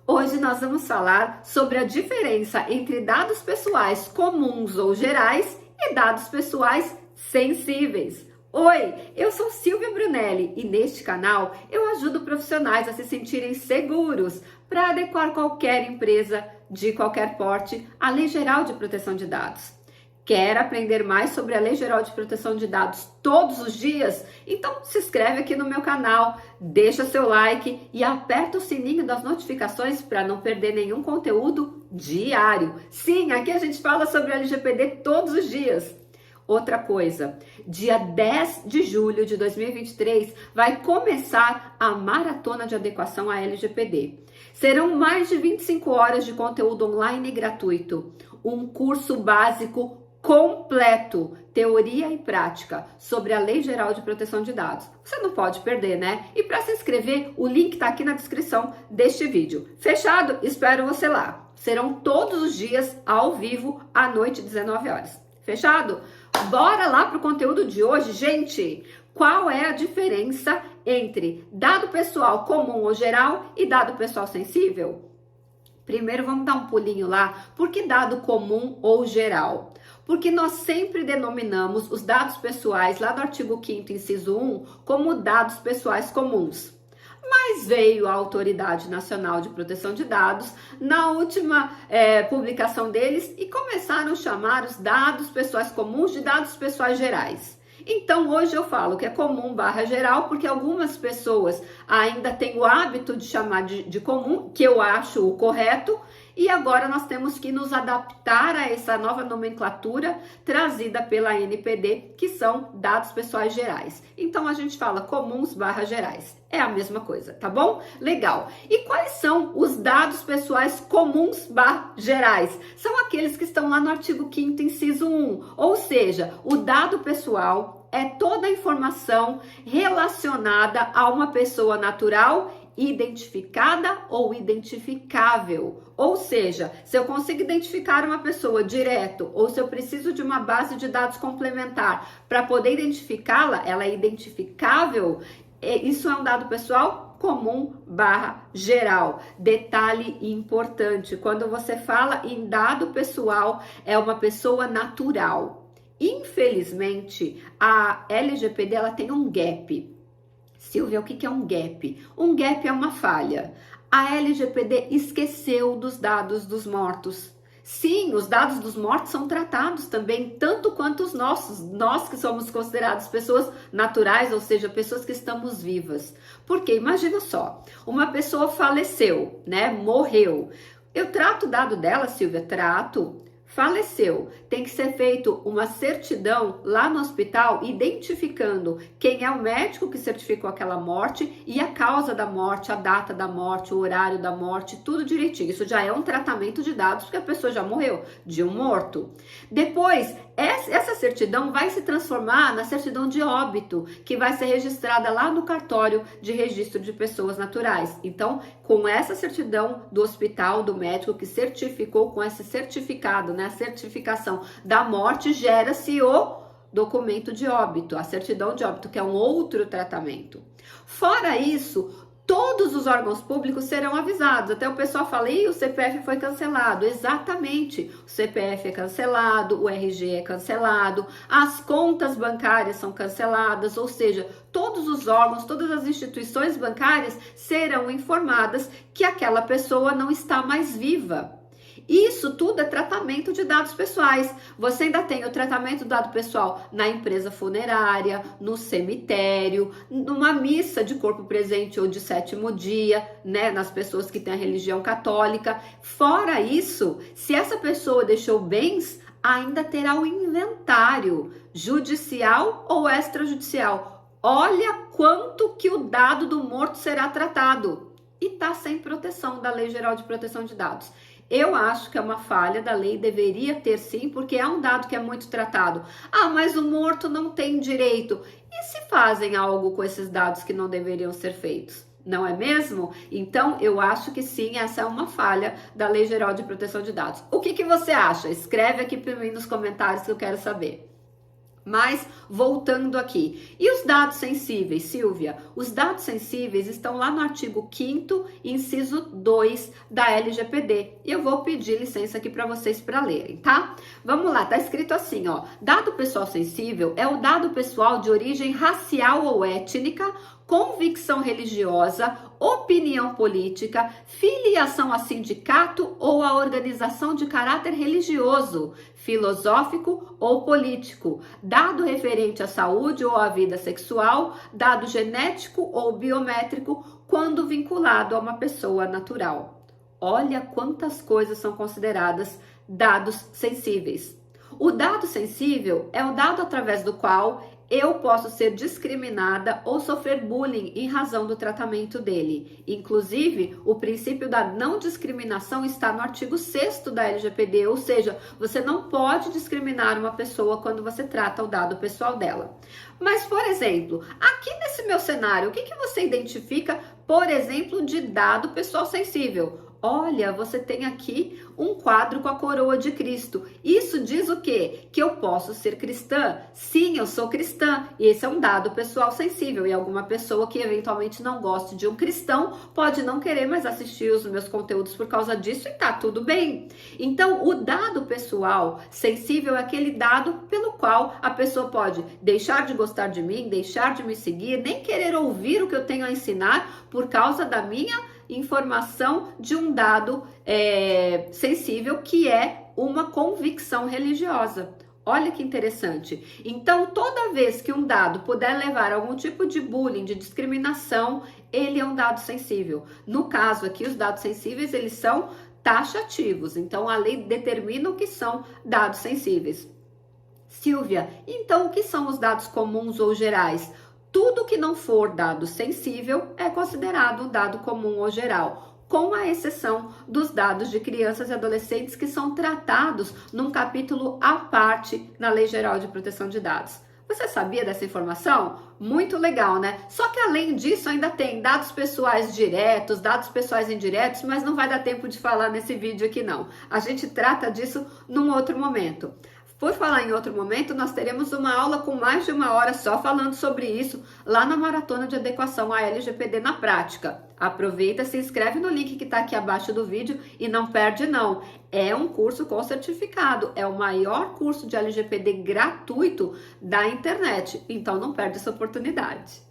Hoje nós vamos falar sobre a diferença entre dados pessoais comuns ou gerais e dados pessoais sensíveis. Oi, eu sou Silvia Brunelli e neste canal eu ajudo profissionais a se sentirem seguros para adequar qualquer empresa de qualquer porte à Lei Geral de Proteção de Dados. Quer aprender mais sobre a Lei Geral de Proteção de Dados todos os dias? Então se inscreve aqui no meu canal, deixa seu like e aperta o sininho das notificações para não perder nenhum conteúdo diário. Sim, aqui a gente fala sobre a LGPD todos os dias. Outra coisa, dia 10 de julho de 2023 vai começar a Maratona de Adequação à LGPD. Serão mais de 25 horas de conteúdo online gratuito, um curso básico completo, teoria e prática, sobre a Lei Geral de Proteção de Dados. Você não pode perder, né? E para se inscrever, o link está aqui na descrição deste vídeo. Fechado? Espero você lá. Serão todos os dias ao vivo, à noite, 19 horas. Fechado? Bora lá para o conteúdo de hoje, gente! Qual é a diferença entre dado pessoal comum ou geral e dado pessoal sensível? Primeiro vamos dar um pulinho lá, por que dado comum ou geral? Porque nós sempre denominamos os dados pessoais, lá do artigo 5º, inciso 1, como dados pessoais comuns. Mas veio a Autoridade Nacional de Proteção de Dados, na última publicação deles, e começaram a chamar os dados pessoais comuns de dados pessoais gerais. Então, hoje eu falo que é comum / geral, porque algumas pessoas ainda têm o hábito de chamar de comum, que eu acho o correto, e agora nós temos que nos adaptar a essa nova nomenclatura trazida pela NPD, que são dados pessoais gerais. Então, a gente fala comuns / gerais. É a mesma coisa, tá bom? Legal. E quais são os dados pessoais comuns / gerais? São aqueles que estão lá no artigo 5º, inciso 1. Ou seja, o dado pessoal é toda a informação relacionada a uma pessoa natural, identificada ou identificável. Ou seja, se eu consigo identificar uma pessoa direto ou se eu preciso de uma base de dados complementar para poder identificá-la, ela é identificável, isso é um dado pessoal comum / geral. Detalhe importante, quando você fala em dado pessoal, é uma pessoa natural. Infelizmente, a LGPD ela tem um gap. Silvia, o que é um gap? Um gap é uma falha. A LGPD esqueceu dos dados dos mortos. Sim, os dados dos mortos são tratados também, tanto quanto os nossos, nós que somos considerados pessoas naturais, ou seja, pessoas que estamos vivas. Porque imagina só, uma pessoa faleceu, né? Morreu. Eu trato o dado dela, Silvia? Trato. Faleceu, tem que ser feito uma certidão lá no hospital identificando quem é o médico que certificou aquela morte e a causa da morte, a data da morte, o horário da morte, tudo direitinho. Isso já é um tratamento de dados porque a pessoa já morreu de um morto. Depois, essa certidão vai se transformar na certidão de óbito, que vai ser registrada lá no cartório de registro de pessoas naturais. Então, com essa certidão do hospital, do médico que certificou, com esse certificado, né, a certificação da morte, gera-se o documento de óbito, a certidão de óbito, que é um outro tratamento. Fora isso, todos os órgãos públicos serão avisados. Até o pessoal fala, o CPF foi cancelado. Exatamente, o CPF é cancelado, o RG é cancelado, as contas bancárias são canceladas, ou seja, todos os órgãos, todas as instituições bancárias serão informadas que aquela pessoa não está mais viva. Isso tudo é tratamento de dados pessoais. Você ainda tem o tratamento do dado pessoal na empresa funerária, no cemitério, numa missa de corpo presente ou de sétimo dia, né, nas pessoas que têm a religião católica. Fora isso, se essa pessoa deixou bens, ainda terá o inventário judicial ou extrajudicial. Olha quanto que o dado do morto será tratado. E está sem proteção da Lei Geral de Proteção de Dados. Eu acho que é uma falha da lei, deveria ter sim, porque é um dado que é muito tratado. Ah, mas o morto não tem direito. E se fazem algo com esses dados que não deveriam ser feitos? Não é mesmo? Então, eu acho que sim, essa é uma falha da Lei Geral de Proteção de Dados. O que você acha? Escreve aqui para mim nos comentários que eu quero saber. Mas, voltando aqui, e os dados sensíveis, Silvia? Os dados sensíveis estão lá no artigo 5º, inciso 2 da LGPD. E eu vou pedir licença aqui para vocês para lerem, tá? Vamos lá, tá escrito assim, ó. Dado pessoal sensível é o dado pessoal de origem racial ou étnica, convicção religiosa, opinião política, filiação a sindicato ou a organização de caráter religioso, filosófico ou político, dado referente à saúde ou à vida sexual, dado genético ou biométrico, quando vinculado a uma pessoa natural. Olha quantas coisas são consideradas dados sensíveis. O dado sensível é o dado através do qual eu posso ser discriminada ou sofrer bullying em razão do tratamento dele. Inclusive, o princípio da não discriminação está no artigo 6º da LGPD, ou seja, você não pode discriminar uma pessoa quando você trata o dado pessoal dela. Mas, por exemplo, aqui nesse meu cenário, o que você identifica, por exemplo, de dado pessoal sensível? Olha, você tem aqui um quadro com a coroa de Cristo. Isso diz o quê? Que eu posso ser cristã? Sim, eu sou cristã. E esse é um dado pessoal sensível. E alguma pessoa que eventualmente não goste de um cristão pode não querer mais assistir os meus conteúdos por causa disso e tá tudo bem. Então, o dado pessoal sensível é aquele dado pelo qual a pessoa pode deixar de gostar de mim, deixar de me seguir, nem querer ouvir o que eu tenho a ensinar por causa da minha informação de um dado sensível, que é uma convicção religiosa. Olha que interessante. Então, toda vez que um dado puder levar a algum tipo de bullying, de discriminação, ele é um dado sensível. No caso aqui, os dados sensíveis, eles são taxativos. Então, a lei determina o que são dados sensíveis. Silvia, então o que são os dados comuns ou gerais? Tudo que não for dado sensível é considerado dado comum ou geral, com a exceção dos dados de crianças e adolescentes que são tratados num capítulo à parte na Lei Geral de Proteção de Dados. Você sabia dessa informação? Muito legal, né? Só que além disso ainda tem dados pessoais diretos, dados pessoais indiretos, mas não vai dar tempo de falar nesse vídeo aqui não. A gente trata disso num outro momento. Por falar em outro momento, nós teremos uma aula com mais de 1 hora só falando sobre isso lá na Maratona de Adequação à LGPD na Prática. Aproveita, se inscreve no link que está aqui abaixo do vídeo e não perde não. É um curso com certificado, é o maior curso de LGPD gratuito da internet, então não perde essa oportunidade.